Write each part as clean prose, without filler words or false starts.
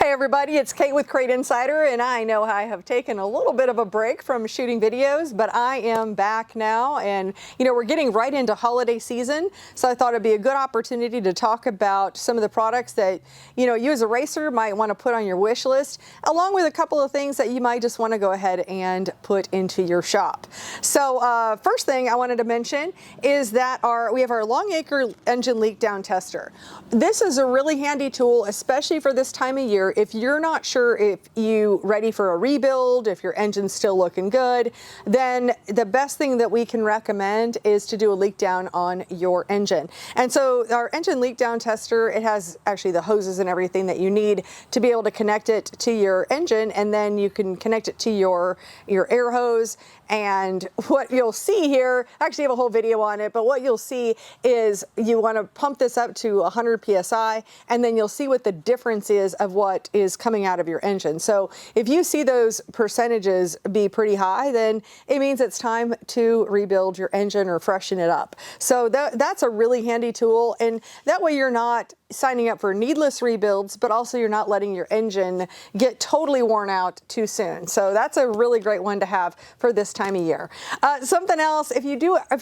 Hey everybody, it's Kate with Crate Insider, and I know I have taken a little bit of a break from shooting videos, but I am back now, and we're getting right into holiday season, so I thought it'd be a good opportunity to talk about some of the products that you as a racer might want to put on your wish list, along with a couple of things that you might just want to go ahead and put into your shop. So first thing I wanted to mention is that we have our Longacre engine leak down tester. This is a really handy tool, especially for this time of year. If you're not sure if you're ready for a rebuild, if your engine's still looking good, then the best thing that we can recommend is to do a leak down on your engine. And so our engine leak down tester, it has actually the hoses and everything that you need to be able to connect it to your engine, and then you can connect it to your air hose. And what you'll see here, I actually have a whole video on it, but what you'll see is you want to pump this up to 100 PSI, and then you'll see what the difference is of what is coming out of your engine. So if you see those percentages be pretty high, then it means it's time to rebuild your engine or freshen it up. So that's a really handy tool, and that way you're not signing up for needless rebuilds, but also you're not letting your engine get totally worn out too soon. So that's a really great one to have for this time of year. Something else, if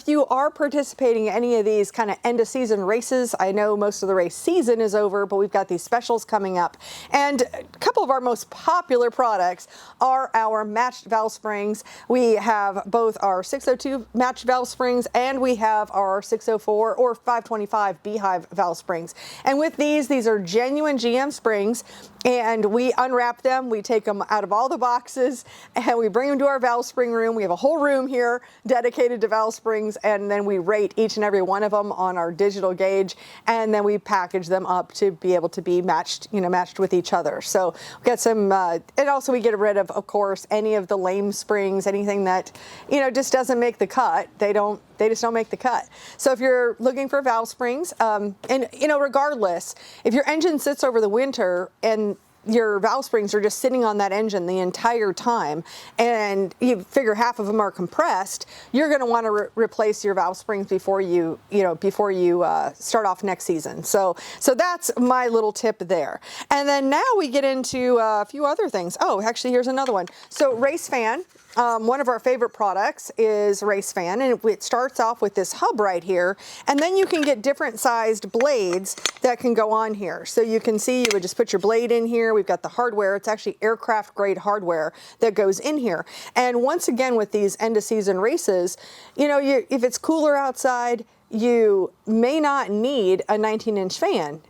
you are participating in any of these kind of end of season races, I know most of the race season is over, but we've got these specials coming up. And a couple of our most popular products are our matched valve springs. We have both our 602 matched valve springs, and we have our 604 or 525 beehive valve springs. And with these are genuine GM springs, and we unwrap them, we take them out of all the boxes, and we bring them to our valve spring room. We have a whole room here dedicated to valve springs, and then we rate each and every one of them on our digital gauge, and then we package them up to be able to be matched, matched with each other. So we got some, and also we get rid of course, any of the lame springs, anything that, just doesn't make the cut. They just don't make the cut. So if you're looking for valve springs, and regardless, if your engine sits over the winter and your valve springs are just sitting on that engine the entire time, and you figure half of them are compressed, you're going to want to replace your valve springs before you start off next season. So that's my little tip there. And then now we get into a few other things. Oh, actually, here's another one. So Race Fan. One of our favorite products is Race Fan, and it starts off with this hub right here, and then you can get different sized blades that can go on here. So you can see, you would just put your blade in here. We've got the hardware. It's actually aircraft grade hardware that goes in here. And once again, with these end of season races, if it's cooler outside, you may not need a 19-inch fan.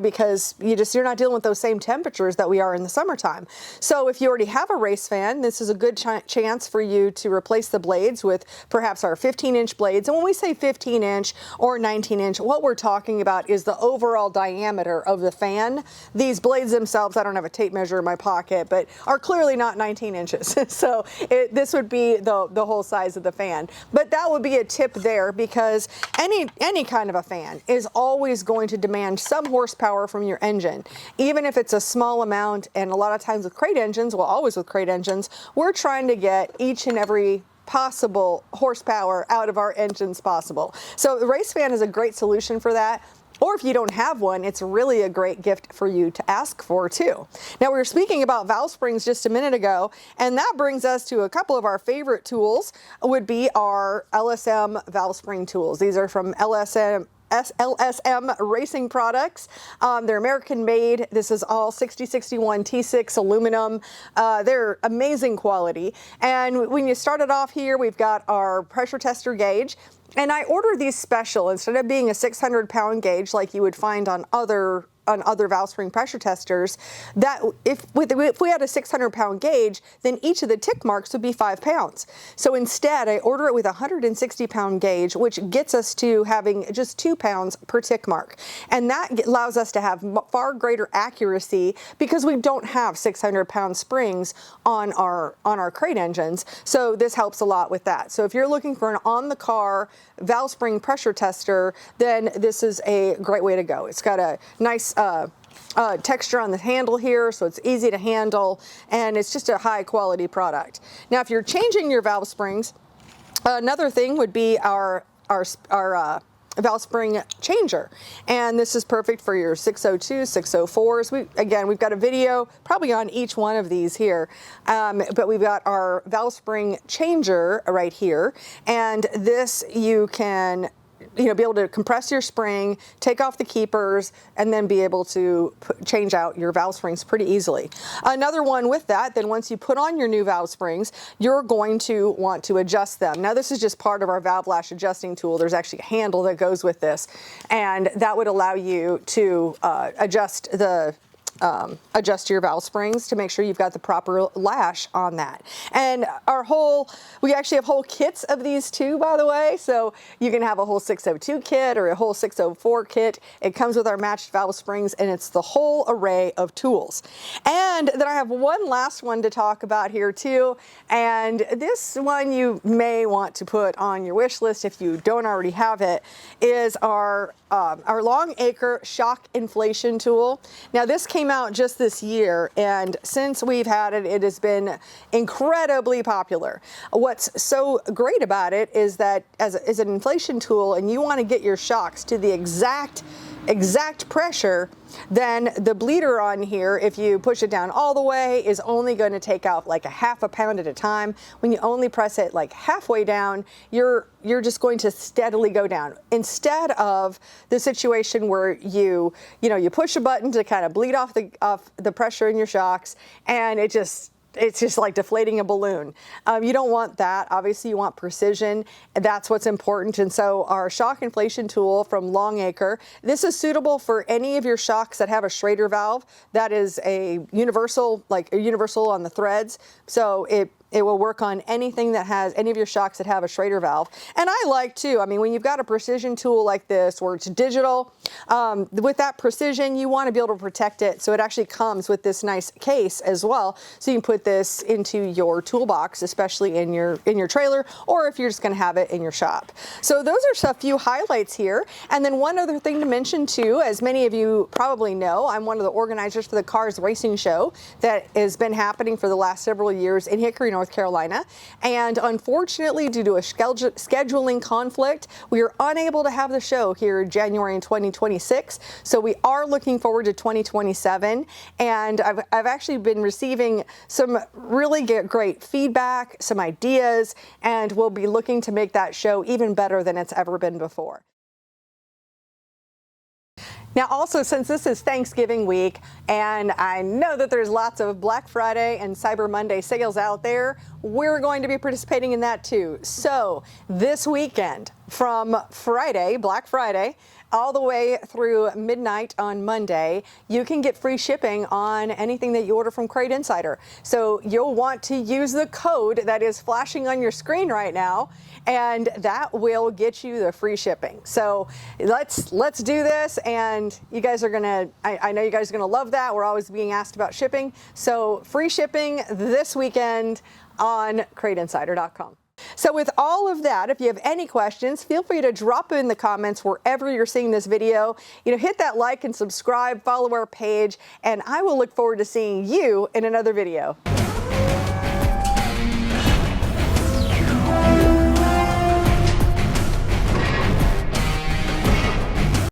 Because you're not dealing with those same temperatures that we are in the summertime. So if you already have a race fan, this is a good chance for you to replace the blades with perhaps our 15-inch blades. And when we say 15-inch or 19-inch, what we're talking about is the overall diameter of the fan. These blades themselves, I don't have a tape measure in my pocket, but are clearly not 19 inches. So this would be the whole size of the fan. But that would be a tip there, because any kind of a fan is always going to demand some horsepower from your engine, even if it's a small amount. And a lot of times with crate engines, well, always with crate engines, we're trying to get each and every possible horsepower out of our engines possible. So the Race Fan is a great solution for that. Or if you don't have one, it's really a great gift for you to ask for too. Now, we were speaking about valve springs just a minute ago, and that brings us to a couple of our favorite tools, would be our LSM valve spring tools. These are from LSM racing products. They're American made. This is all 6061 T6 aluminum. They're amazing quality. And when you start it off here, we've got our pressure tester gauge. And I ordered these special instead of being a 600-pound gauge like you would find on other valve spring pressure testers, that if we had a 600-pound gauge, then each of the tick marks would be 5 pounds. So instead, I order it with a 160-pound gauge, which gets us to having just 2 pounds per tick mark. And that allows us to have far greater accuracy, because we don't have 600-pound springs on our crate engines. So this helps a lot with that. So if you're looking for an on-the-car valve spring pressure tester, then this is a great way to go. It's got a nice texture on the handle here, so it's easy to handle, and it's just a high quality product. Now, if you're changing your valve springs, another thing would be our valve spring changer. And this is perfect for your 602, 604s. We've got a video probably on each one of these here, but we've got our valve spring changer right here. And this you can be able to compress your spring, take off the keepers, and then be able to change out your valve springs pretty easily. Another one with that, then once you put on your new valve springs, you're going to want to adjust them. Now this is just part of our valve lash adjusting tool. There's actually a handle that goes with this, and that would allow you to adjust your valve springs to make sure you've got the proper lash on that. And we actually have whole kits of these too, by the way. So you can have a whole 602 kit or a whole 604 kit. It comes with our matched valve springs, and it's the whole array of tools. And then I have one last one to talk about here too. And this one you may want to put on your wish list if you don't already have it, is our long acre shock inflation tool. Now this came out just this year, and since we've had it, it has been incredibly popular. What's so great about it is that as an inflation tool, and you want to get your shocks to the exact pressure, then the bleeder on here, if you push it down all the way, is only going to take out like a half a pound at a time. When you only press it like halfway down, you're just going to steadily go down, instead of the situation where you push a button to kind of bleed off the pressure in your shocks, and it's just like deflating a balloon. You don't want that. Obviously, you want precision. That's what's important. And so our shock inflation tool from Longacre, this is suitable for any of your shocks that have a Schrader valve. That is a universal on the threads. So it will work on anything that has any of your shocks that have a Schrader valve. And I like too, when you've got a precision tool like this where it's digital, with that precision, you want to be able to protect it. So it actually comes with this nice case as well. So you can put this into your toolbox, especially in your trailer, or if you're just going to have it in your shop. So those are a few highlights here. And then one other thing to mention too, as many of you probably know, I'm one of the organizers for the Cars Racing Show that has been happening for the last several years in Hickory, North Carolina. And unfortunately, due to a scheduling conflict, we are unable to have the show here in January in 2026. So we are looking forward to 2027. And I've actually been receiving some really great feedback, some ideas, and we'll be looking to make that show even better than it's ever been before. Now, also, since this is Thanksgiving week, and I know that there's lots of Black Friday and Cyber Monday sales out there, we're going to be participating in that too. So this weekend, from Friday, Black Friday, all the way through midnight on Monday, you can get free shipping on anything that you order from Crate Insider. So you'll want to use the code that is flashing on your screen right now, and that will get you the free shipping. So let's do this, and you guys are gonna, I know you guys are gonna love that. We're always being asked about shipping. So free shipping this weekend on CrateInsider.com. So with all of that, if you have any questions, feel free to drop in the comments wherever you're seeing this video. Hit that like and subscribe, follow our page, and I will look forward to seeing you in another video.